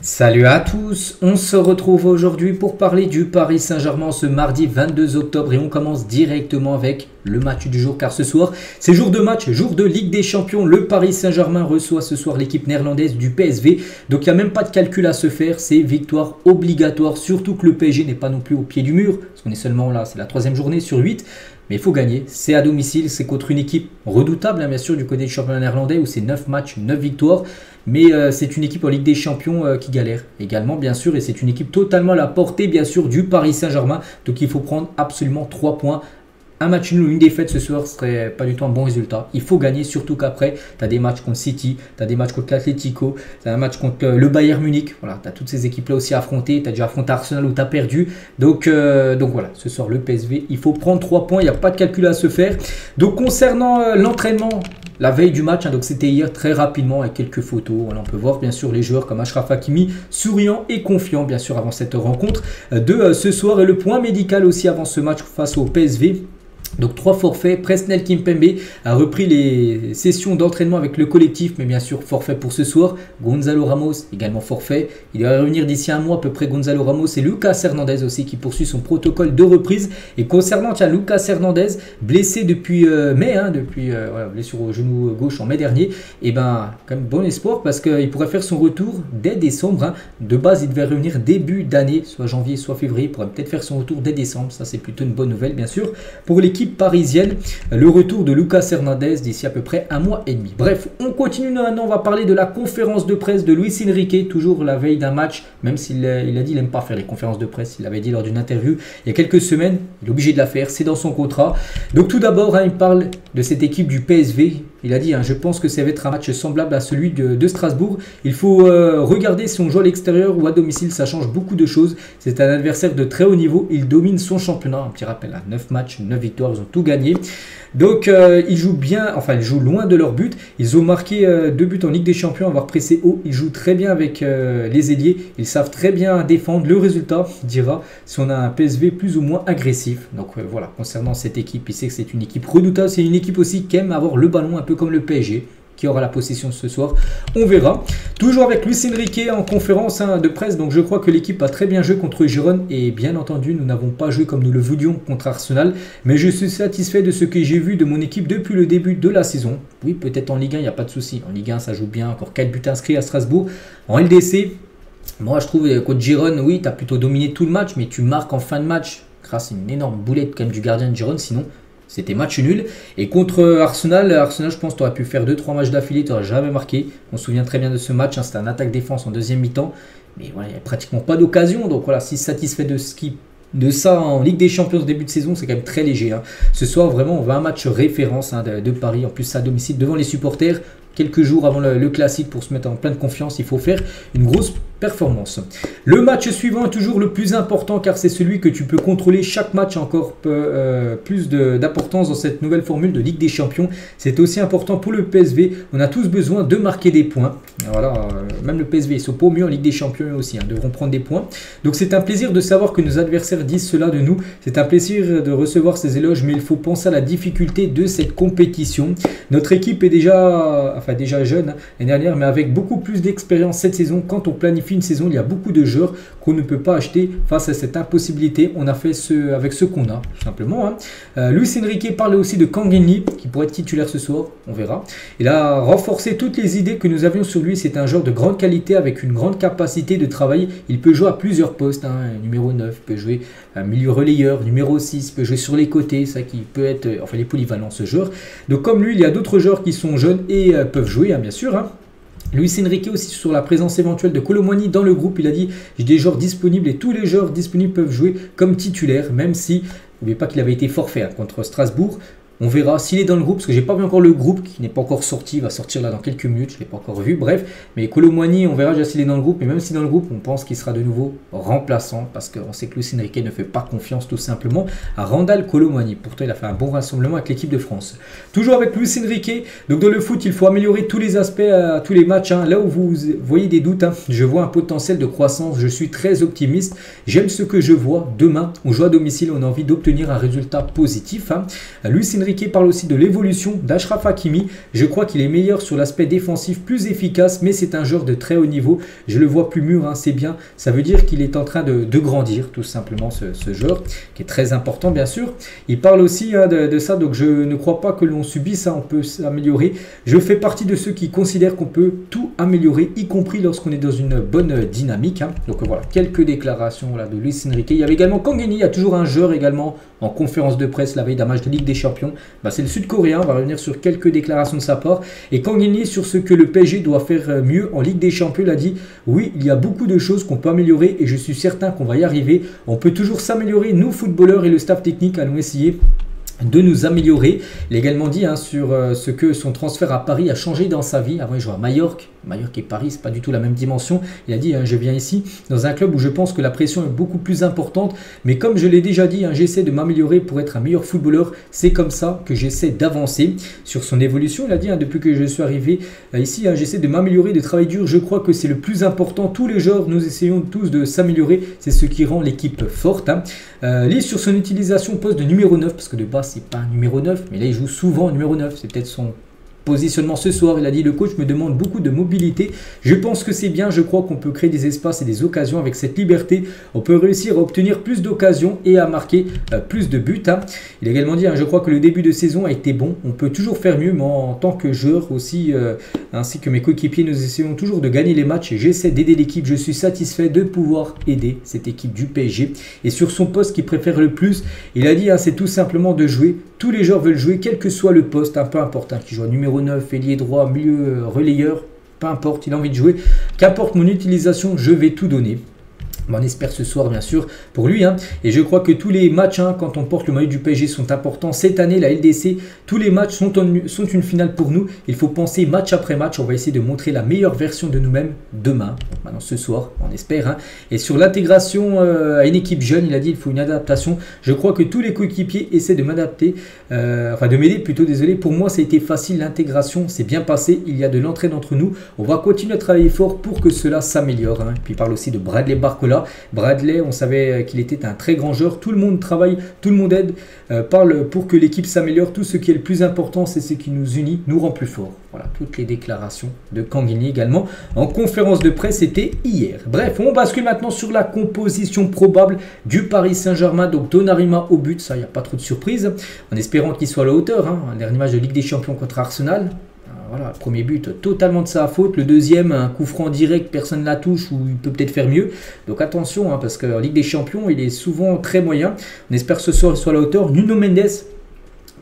Salut à tous, on se retrouve aujourd'hui pour parler du Paris Saint-Germain ce mardi 22 octobre et on commence directement avec le match du jour car ce soir c'est jour de match, jour de Ligue des Champions. Le Paris Saint-Germain reçoit ce soir l'équipe néerlandaise du PSV, donc il n'y a même pas de calcul à se faire, c'est victoire obligatoire, surtout que le PSG n'est pas non plus au pied du mur, parce qu'on est seulement là, c'est la 3e journée sur 8. Mais il faut gagner, c'est à domicile, c'est contre une équipe redoutable, bien sûr, du côté du championnat néerlandais où c'est 9 matchs, 9 victoires. Mais c'est une équipe en Ligue des Champions qui galère également, bien sûr. Et c'est une équipe totalement à la portée, bien sûr, du Paris Saint-Germain. Donc il faut prendre absolument 3 points. Un match nul ou une défaite ce soir serait pas du tout un bon résultat. Il faut gagner, surtout qu'après, tu as des matchs contre City, tu as des matchs contre l'Atlético, tu as un match contre le Bayern Munich. Voilà, tu as toutes ces équipes-là aussi à affronter. Tu as déjà affronté Arsenal où tu as perdu. Donc voilà, ce soir, le PSV, il faut prendre 3 points. Il n'y a pas de calcul à se faire. Donc concernant l'entraînement, la veille du match, donc c'était hier très rapidement avec quelques photos. Voilà, on peut voir bien sûr les joueurs comme Achraf Hakimi, souriant et confiant bien sûr avant cette rencontre de ce soir. Et le point médical aussi avant ce match face au PSV. Donc 3 forfaits, Presnel Kimpembe a repris les sessions d'entraînement avec le collectif, mais bien sûr forfait pour ce soir. Gonzalo Ramos également forfait, il va revenir d'ici un mois à peu près. Gonzalo Ramos et Lucas Hernandez aussi qui poursuit son protocole de reprise. Et concernant Lucas Hernandez, blessé depuis mai, voilà, blessure au genou gauche en mai dernier, et ben quand même bon espoir parce qu'il pourrait faire son retour dès décembre. De base il devait revenir début d'année, soit janvier soit février, il pourrait peut-être faire son retour dès décembre, ça c'est plutôt une bonne nouvelle bien sûr pour l'équipe parisienne. Le retour de Lucas Hernandez d'ici à peu près un mois et demi. Bref, on continue maintenant, on va parler de la conférence de presse de Luis Enrique, toujours la veille d'un match, même s'il a dit qu'il n'aime pas faire les conférences de presse, il l'avait dit lors d'une interview il y a quelques semaines, il est obligé de la faire, c'est dans son contrat. Donc tout d'abord, il parle de cette équipe du PSV. Il a dit, je pense que ça va être un match semblable à celui de Strasbourg. Il faut regarder si on joue à l'extérieur ou à domicile, ça change beaucoup de choses. C'est un adversaire de très haut niveau, il domine son championnat. Un petit rappel, 9 matchs, 9 victoires, ils ont tout gagné. Donc ils jouent bien, enfin ils jouent loin de leur but. Ils ont marqué 2 buts en Ligue des Champions, avoir pressé haut. Ils jouent très bien avec les ailiers. Ils savent très bien défendre. Le résultat dira si on a un PSV plus ou moins agressif. Donc voilà, concernant cette équipe, il sait que c'est une équipe redoutable. C'est une équipe aussi qui aime avoir le ballon un peu comme le PSG. Qui aura la possession ce soir, on verra. Toujours avec Luis Enrique en conférence de presse, donc je crois que l'équipe a très bien joué contre Girona et bien entendu nous n'avons pas joué comme nous le voulions contre Arsenal, mais je suis satisfait de ce que j'ai vu de mon équipe depuis le début de la saison. Oui, peut-être en Ligue 1 il n'y a pas de souci, en Ligue 1 ça joue bien, encore 4 buts inscrits à Strasbourg. En LDC, moi je trouve contre Girona, oui tu as plutôt dominé tout le match, mais tu marques en fin de match grâce à une énorme boulette quand même du gardien de Girona, sinon c'était match nul. Et contre Arsenal, je pense que tu aurais pu faire 2-3 matchs d'affilée, tu n'aurais jamais marqué. On se souvient très bien de ce match, c'était un attaque-défense en deuxième mi-temps. Mais voilà, il n'y a pratiquement pas d'occasion. Donc voilà, si satisfait de ça en Ligue des Champions au début de saison, c'est quand même très léger. Ce soir, vraiment, on va un match référence de Paris, en plus à domicile, devant les supporters. Quelques jours avant le classique pour se mettre en pleine confiance, il faut faire une grosse performance. Le match suivant est toujours le plus important car c'est celui que tu peux contrôler. Chaque match a encore plus d'importance dans cette nouvelle formule de Ligue des Champions. C'est aussi important pour le PSV. On a tous besoin de marquer des points. Voilà, même le PSV, ils sont pas au mieux en Ligue des Champions aussi, devront prendre des points. Donc c'est un plaisir de savoir que nos adversaires disent cela de nous. C'est un plaisir de recevoir ces éloges, mais il faut penser à la difficulté de cette compétition. Notre équipe est déjà jeune l'année dernière, mais avec beaucoup plus d'expérience cette saison. Quand on planifie une saison, il y a beaucoup de joueurs qu'on ne peut pas acheter face à cette impossibilité. On a fait avec ce qu'on a, tout simplement. Luis Enrique parlait aussi de Kang In-lee, qui pourrait être titulaire ce soir, on verra. Il a renforcé toutes les idées que nous avions sur lui. C'est un joueur de grande qualité avec une grande capacité de travail. Il peut jouer à plusieurs postes. Numéro 9 peut jouer un milieu relayeur, numéro 6 peut jouer sur les côtés, ça qui peut être, il est polyvalent ce joueur. Donc comme lui, il y a d'autres joueurs qui sont jeunes et peuvent jouer, bien sûr. Luis Enrique aussi sur la présence éventuelle de Kolo Muani dans le groupe, il a dit j'ai des joueurs disponibles et tous les joueurs disponibles peuvent jouer comme titulaires, même si, n'oubliez pas qu'il avait été forfait contre Strasbourg. On verra s'il est dans le groupe, parce que j'ai pas vu encore le groupe qui n'est pas encore sorti, il va sortir là dans quelques minutes, je ne l'ai pas encore vu, bref. Mais Kolo Muani, on verra déjà s'il est dans le groupe, mais même si dans le groupe, on pense qu'il sera de nouveau remplaçant, parce qu'on sait que Luis Enrique ne fait pas confiance tout simplement à Randal Kolo Muani. Pourtant, il a fait un bon rassemblement avec l'équipe de France. Toujours avec Luis Enrique, donc dans le foot, il faut améliorer tous les aspects à tous les matchs. Là où vous voyez des doutes, je vois un potentiel de croissance, je suis très optimiste, j'aime ce que je vois. Demain, on joue à domicile, on a envie d'obtenir un résultat positif. Luis Enrique Enrique parle aussi de l'évolution d'Achraf Hakimi. Je crois qu'il est meilleur sur l'aspect défensif, plus efficace, mais c'est un joueur de très haut niveau. Je le vois plus mûr, hein, c'est bien. Ça veut dire qu'il est en train de grandir, tout simplement, ce joueur, qui est très important, bien sûr. Il parle aussi hein, de ça, donc je ne crois pas que l'on subisse ça, on peut s'améliorer. Je fais partie de ceux qui considèrent qu'on peut tout améliorer, y compris lorsqu'on est dans une bonne dynamique. Hein. Donc voilà, quelques déclarations voilà, de Luis Enrique. Il y avait également Kangini, il y a toujours un joueur également en conférence de presse la veille d'un match de Ligue des Champions. Bah, c'est le Sud-Coréen, on va revenir sur quelques déclarations de sa part. Et Kangini sur ce que le PSG doit faire mieux en Ligue des Champions, il a dit « Oui, il y a beaucoup de choses qu'on peut améliorer et je suis certain qu'on va y arriver. On peut toujours s'améliorer, nous footballeurs et le staff technique allons essayer de nous améliorer. » Il a également dit hein, sur ce que son transfert à Paris a changé dans sa vie. Avant, il jouait à Majorque. Majorque et Paris, c'est pas du tout la même dimension. Il a dit hein, je viens ici dans un club où je pense que la pression est beaucoup plus importante. Mais comme je l'ai déjà dit, hein, j'essaie de m'améliorer pour être un meilleur footballeur. C'est comme ça que j'essaie d'avancer. Sur son évolution, il a dit hein, depuis que je suis arrivé ici, hein, j'essaie de m'améliorer, de travailler dur. Je crois que c'est le plus important. Tous les joueurs, nous essayons tous de s'améliorer. C'est ce qui rend l'équipe forte. Hein. Lise sur son utilisation poste de numéro 9, parce que de base, c'est pas un numéro 9, mais là, il joue souvent en numéro 9. C'est peut-être son positionnement ce soir. Il a dit le coach me demande beaucoup de mobilité. Je pense que c'est bien. Je crois qu'on peut créer des espaces et des occasions avec cette liberté. On peut réussir à obtenir plus d'occasions et à marquer plus de buts. Hein. Il a également dit hein, je crois que le début de saison a été bon. On peut toujours faire mieux, mais en tant que joueur aussi, ainsi que mes coéquipiers, nous essayons toujours de gagner les matchs et j'essaie d'aider l'équipe. Je suis satisfait de pouvoir aider cette équipe du PSG. Et sur son poste qu'il préfère le plus, il a dit hein, c'est tout simplement de jouer. Tous les joueurs veulent jouer, quel que soit le poste, peu importe, hein, qu'il joue numéro 9, ailier droit, milieu, relayeur, peu importe, il a envie de jouer. Qu'importe mon utilisation, je vais tout donner. On espère ce soir bien sûr pour lui hein. Et je crois que tous les matchs hein, quand on porte le maillot du PSG sont importants. Cette année la LDC, tous les matchs sont une finale pour nous. Il faut penser match après match. On va essayer de montrer la meilleure version de nous-mêmes demain, maintenant ce soir on espère hein. Et sur l'intégration à une équipe jeune, il a dit il faut une adaptation. Je crois que tous les coéquipiers essaient de m'adapter, enfin de m'aider plutôt, désolé. Pour moi ça a été facile, l'intégration s'est bien passée. Il y a de l'entraide entre nous. On va continuer à travailler fort pour que cela s'améliore hein. Puis il parle aussi de Bradley Barcola. Bradley, on savait qu'il était un très grand joueur. Tout le monde travaille, tout le monde aide, parle pour que l'équipe s'améliore. Tout ce qui est le plus important, c'est ce qui nous unit, nous rend plus forts. Voilà, toutes les déclarations de Kangini également en conférence de presse, c'était hier. Bref, on bascule maintenant sur la composition probable du Paris Saint-Germain. Donc Donnarumma au but, ça, il n'y a pas trop de surprise. En espérant qu'il soit à la hauteur. Hein. Un dernier match de Ligue des Champions contre Arsenal. Voilà, premier but totalement de sa faute. Le deuxième, un coup franc direct, personne ne la touche ou il peut peut-être faire mieux. Donc attention, hein, parce qu'en Ligue des Champions, il est souvent très moyen. On espère que ce soir, il soit à la hauteur. Nuno Mendes,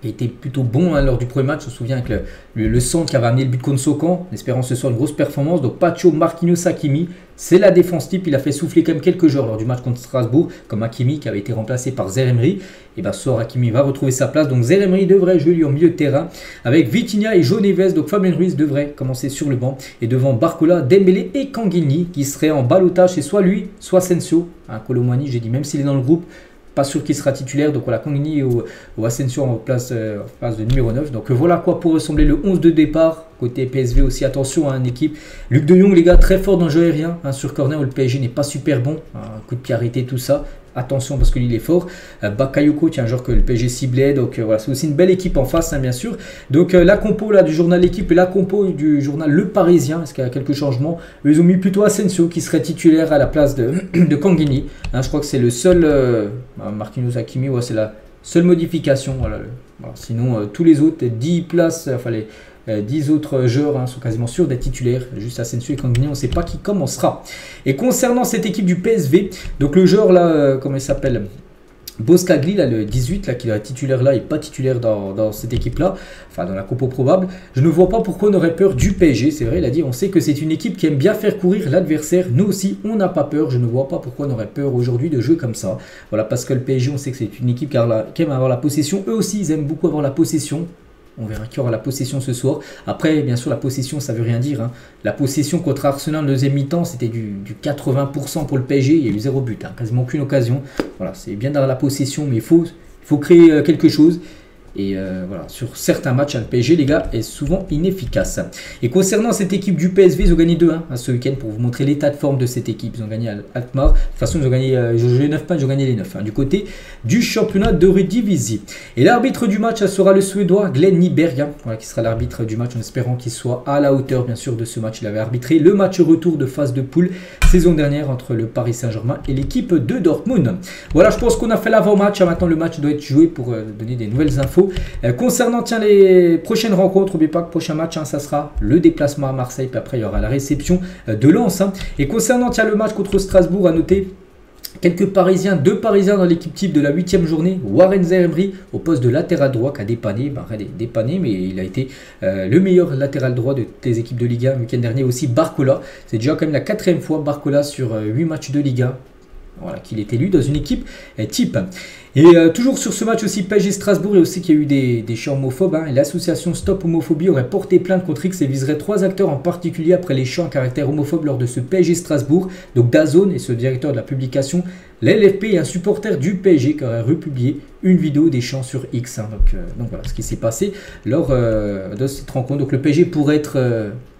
qui a été plutôt bon hein, lors du premier match. On se souvient avec le centre qui avait amené le but contre Sokan, en espérant ce soir une grosse performance. Donc Pacho, Marquinhos, Hakimi, c'est la défense type. Il a fait souffler quand même quelques joueurs lors du match contre Strasbourg, comme Hakimi qui avait été remplacé par Zaïre Emery. Et bien ce soir, Hakimi va retrouver sa place. Donc Zaïre Emery devrait jouer lui en milieu de terrain avec Vitinha et João Neves. Donc Fabien Ruiz devrait commencer sur le banc. Et devant Barcola, Dembélé et Kangini qui seraient en ballottage. C'est soit lui, soit Asensio. Hein, Colomani, j'ai dit, même s'il est dans le groupe, pas sûr qu'il sera titulaire. Donc voilà, Kangini ou Asensio en place de numéro 9. Donc voilà quoi pour ressembler le 11 de départ. Côté PSV aussi, attention à une équipe. Luc de Jong, les gars, très fort dans le jeu aérien. Hein, sur corner où le PSG n'est pas super bon. Un coup de pied arrêté, tout ça. Attention parce que lui il est fort. Bakayoko, tiens, un joueur que le PSG ciblait. Donc voilà, c'est aussi une belle équipe en face, hein, bien sûr. Donc la compo là, du journal L'équipe et la compo du journal Le Parisien. Est-ce qu'il y a quelques changements? Ils ont mis plutôt Asensio qui serait titulaire à la place de Kangini. Hein, je crois que c'est le seul. Marquinhos, Hakimi, ouais, c'est la seule modification. Voilà, voilà. Sinon, tous les autres, 10 places, enfin les 10 autres joueurs hein, sont quasiment sûrs d'être titulaires. Juste Asensio et Kangini, on ne sait pas qui commencera. Et concernant cette équipe du PSV, donc le joueur là, comment il s'appelle, Boskagli, là, le 18, là, qui est titulaire là, et pas titulaire dans cette équipe-là, enfin dans la compo probable, je ne vois pas pourquoi on aurait peur du PSG. C'est vrai, il a dit, on sait que c'est une équipe qui aime bien faire courir l'adversaire. Nous aussi, on n'a pas peur. Je ne vois pas pourquoi on aurait peur aujourd'hui de jouer comme ça. Voilà, parce que le PSG, on sait que c'est une équipe qui aime avoir la possession. Eux aussi, ils aiment beaucoup avoir la possession. On verra qui aura la possession ce soir. Après, bien sûr, la possession, ça ne veut rien dire. Hein. La possession contre Arsenal en deuxième mi-temps, c'était du 80% pour le PSG. Il y a eu 0 but, hein, quasiment aucune occasion. Voilà, c'est bien d'avoir la possession, mais il faut créer quelque chose. Et voilà, sur certains matchs, le PSG, les gars, est souvent inefficace. Et concernant cette équipe du PSV, ils ont gagné 2-1 ce week-end pour vous montrer l'état de forme de cette équipe. Ils ont gagné à Alkmaar. De toute façon, ils ont gagné, ils ont joué 9 matchs, ils ont gagné les 9. Du côté du championnat de Eredivisie. Et l'arbitre du match, ça sera le Suédois Glenn Nyberg, voilà, qui sera l'arbitre du match, en espérant qu'il soit à la hauteur, bien sûr, de ce match. Il avait arbitré le match retour de phase de poule saison dernière entre le Paris Saint-Germain et l'équipe de Dortmund. Voilà, je pense qu'on a fait l'avant-match. Maintenant, le match doit être joué pour donner des nouvelles infos. Concernant les prochaines rencontres, n'oubliez pas que le prochain match, ça sera le déplacement à Marseille. Puis après, il y aura la réception de Lens. Et concernant le match contre Strasbourg, à noter quelques Parisiens, 2 Parisiens dans l'équipe type de la 8e journée. Warren Zaïre-Emery au poste de latéral droit qui a dépanné, mais il a été le meilleur latéral droit de tes équipes de Ligue 1 le week-end dernier. Aussi Barcola, c'est déjà quand même la 4e fois Barcola sur 8 matchs de Ligue 1. Voilà, qu'il est élu dans une équipe type. Et toujours sur ce match aussi, PSG Strasbourg, et aussi qu'il y a eu des chants homophobes. L'association Stop Homophobie aurait porté plainte contre X et viserait 3 acteurs en particulier après les chants à caractère homophobe lors de ce PSG Strasbourg. Donc DAZN et ce directeur de la publication, l'LFP et un supporter du PSG qui aurait republié une vidéo des chants sur X. Donc voilà ce qui s'est passé lors de cette rencontre. Donc le PSG pourrait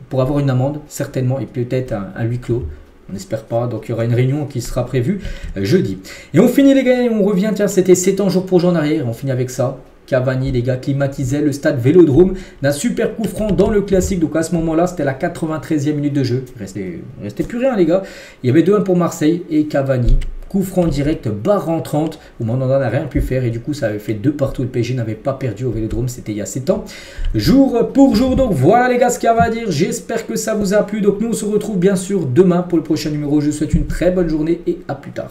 pour avoir une amende certainement et peut-être un huis clos. On n'espère pas, donc il y aura une réunion qui sera prévue jeudi. Et on finit les gars, on revient, tiens, c'était 7 ans jour pour jour en arrière, on finit avec ça. Cavani, les gars, climatisait le stade Vélodrome d'un super coup franc dans le classique. Donc à ce moment-là, c'était la 93e minute de jeu. Il restait plus rien, les gars. Il y avait 2-1 pour Marseille et Cavani. Coup franc direct, barre en 30, où Mandanda n'a rien pu faire et du coup ça avait fait 2 partout. Le PSG n'avait pas perdu au Vélodrome, c'était il y a 7 ans. Jour pour jour, donc voilà les gars ce qu'il y a à dire. J'espère que ça vous a plu. Donc nous on se retrouve bien sûr demain pour le prochain numéro. Je vous souhaite une très bonne journée et à plus tard.